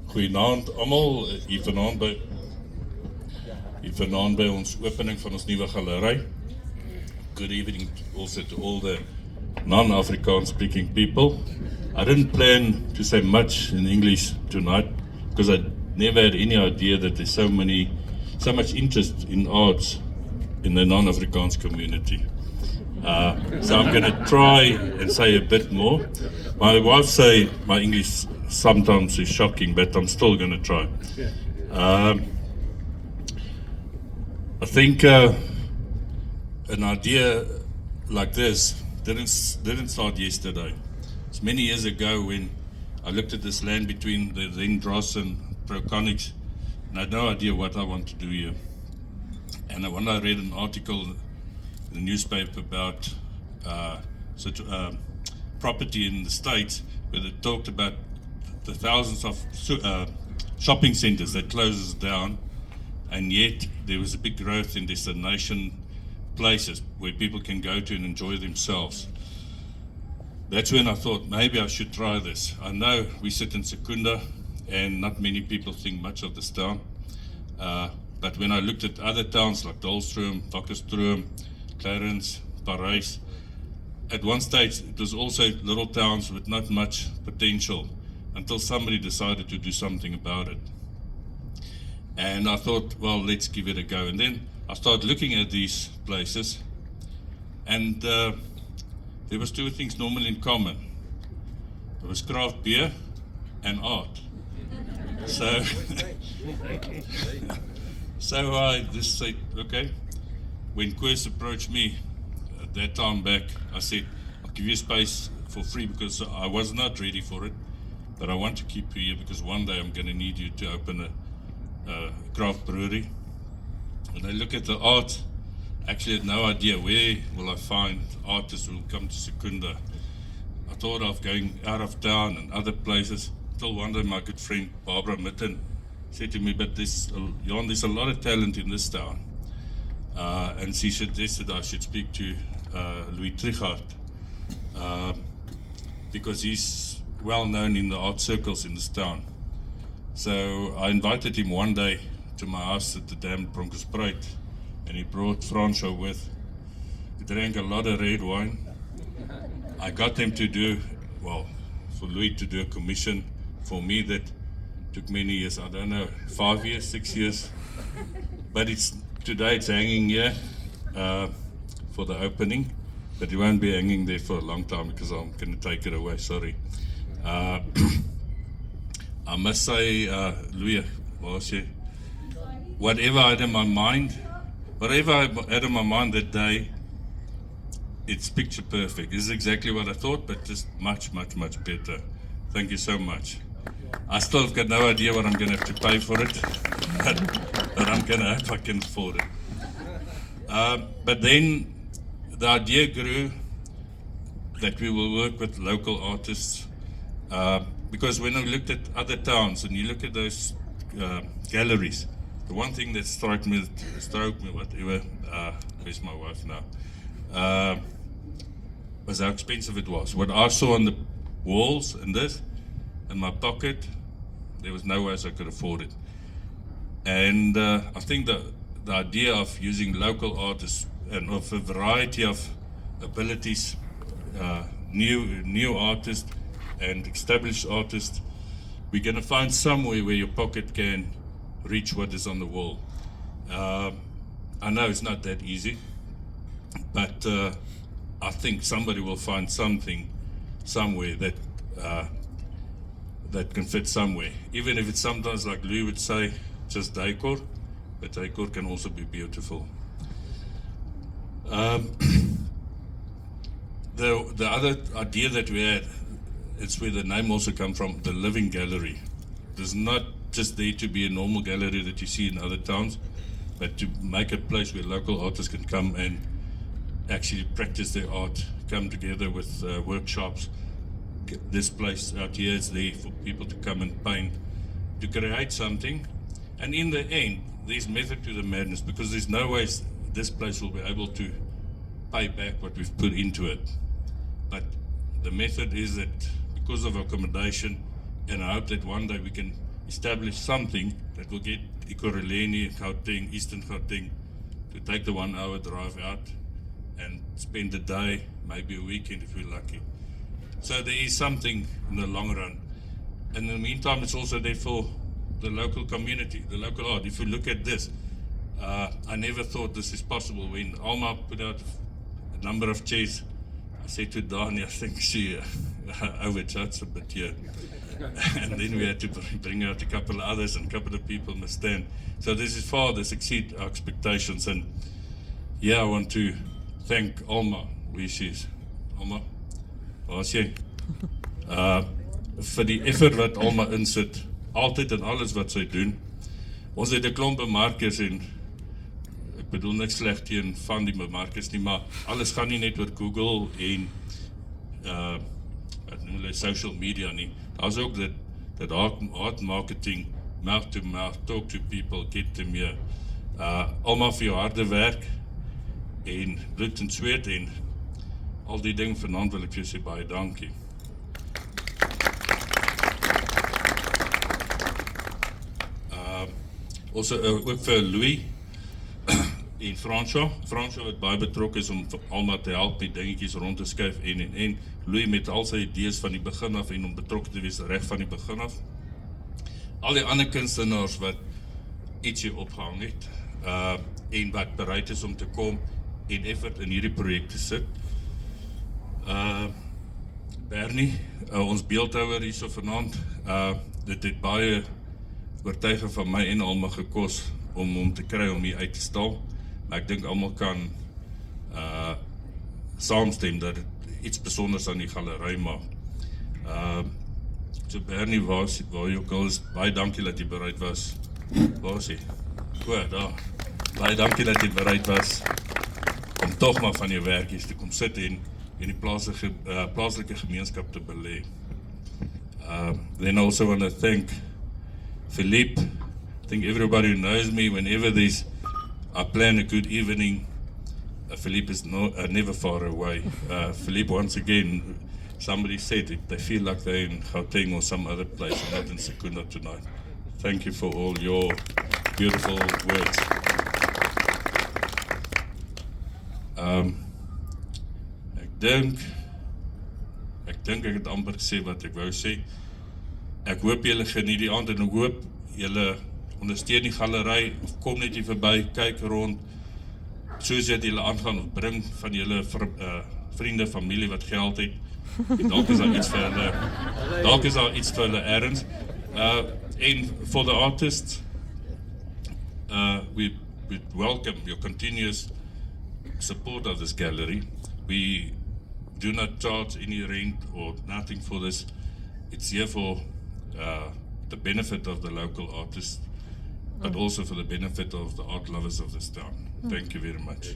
Goeienaand almal, hier vanaand by ons opening van ons nuwe galery. Good evening also to all the non-Afrikaans speaking people. I didn't plan to say much in English tonight because I never had any idea that there's so much interest in arts in the non-Afrikaans community. So I'm going to try and say a bit more. My wife say my English sometimes is shocking, but I'm still going to try. I think an idea like this didn't start yesterday. It's many years ago when I looked at this land between the then Dross and Proconics, and I had no idea what I want to do here. And when I read an article in the newspaper about property in the States, where they talked about the thousands of shopping centers that closes down, and yet there was a big growth in destination places where people can go to and enjoy themselves. That's when I thought maybe I should try this. I know we sit in Secunda and not many people think much of this town, but when I looked at other towns like Dolstroom, Wakkerstroom, Clarence, Parys, at one stage it was also little towns with not much potential until somebody decided to do something about it. And I thought, well, let's give it a go. And then I started looking at these places, and there was two things normally in common. There was craft beer and art. So, so I just said, okay. When Koos approached me at that time back, I said, I'll give you space for free because I was not ready for it, but I want to keep you here because one day I'm going to need you to open a craft brewery. When I look at the art, actually had no idea where will I find artists who will come to Secunda. I thought of going out of town and other places until one day my good friend Barbara Mitten said to me, but Johan, there's a lot of talent in this town. And she suggested I should speak to Louis Trichardt because he's well known in the art circles in this town. So I invited him one day to my house at the Dam Bronkhorstspruit, and he brought Franco with. He drank a lot of red wine. I got them to do, well, for Louis to do a commission for me that took many years, I don't know, 5 years, 6 years. But today it's hanging here for the opening, but it won't be hanging there for a long time because I'm going to take it away, sorry. I must say, Louis, whatever I had in my mind that day, it's picture perfect. This is exactly what I thought, but just much, much, much better. Thank you so much. I still have got no idea what I'm going to have to pay for it, but I'm going to hope I can afford it. But then the idea grew that we will work with local artists, because when I looked at other towns and you look at those galleries, the one thing that struck me, whatever, where's my wife now, was how expensive it was. What I saw on the walls and this, in my pocket, there was no way I could afford it. And I think the idea of using local artists and of a variety of abilities, new artists and established artists, we're going to find somewhere where your pocket can reach what is on the wall. I know it's not that easy, but I think somebody will find something somewhere that can fit somewhere, even if it's sometimes, like Louis would say, just decor, but decor can also be beautiful. The other idea that we had, it's where the name also comes from, the living gallery. There's not just there to be a normal gallery that you see in other towns, but to make a place where local artists can come and actually practice their art, come together with workshops. This place out here is there for people to come and paint, to create something. And in the end, there's method to the madness, because there's no way this place will be able to pay back what we've put into it. But the method is that because of accommodation, and I hope that one day we can establish something that will get Ekurhuleni, Gauteng, Eastern Gauteng to take the 1 hour drive out and spend a day, maybe a weekend if we're lucky. So there is something in the long run. And in the meantime, it's also there for the local community, the local art. If you look at this, I never thought this is possible. When Alma put out a number of chairs, I said to Dani, I think she overjudged a bit here. And then we had to bring out a couple of others, and a couple of people must stand. So this is far, this exceed our expectations. And yeah, I want to thank Alma, where she is. Alma, waar is jy? Vir die effort wat Alma insit, altyd en alles wat sy doen. Ons het 'n klomp bemarkers, en ek bedoel niks sleg teen van die bemarkers nie, maar alles gaan nie net oor Google en wat noem hulle social media nie. Daar's ook dat hard marketing, mouth to mouth, talk to people, get them here. Alma vir jou harde werk en bloed en sweet en al die dinge vanaand wil ek vir jou sê baie dankie. Also ook vir Louis en François wat baie betrokke is om Alma te help met dingetjies rond te skuif en Louis met al sy idees van die begin af en om betrokke te wees reg van die begin af. Al die ander kunstenaars wat ietsie opgehang het en wat bereid is om te kom en effort in hierdie projek te sit. Bernie, ons beeldhouer hierso vanaand, dit het baie oortuiging van my en Alma gekos om hom te kry om hier uit te stal, maar ek dink almal kan saamstem dat dit iets besonders aan die galery maak. So Bernie, waar jy ook al is, baie dankie dat jy bereid was. Waar is jy? Daar. Baie dankie dat jy bereid was om toch maar van jou werkies te kom sit en in die plaaslike gemeenskap te belê. Then also want to thank Philippe. I think everybody who knows me, whenever I plan a good evening, Philippe is never far away. Philippe, once again, somebody said they feel like they're in Gauteng or some other place, and not in Secunda tonight. Thank you for all your beautiful words. Ek dink ek het amper gesê wat ek wou sê. Ek hoop julle geniet die aand en ek hoop julle ondersteun die galery, of kom net hier verby, kyk rond, soos jy julle aangaan, of bring van julle vriende, familie wat geld het, en dalk is daar iets vir hulle ergens. And for the artists, we welcome your continuous support of this gallery. We do not charge any rent or nothing for this. It's here for the benefit of the local artists, but also for the benefit of the art lovers of this town. Thank you very much.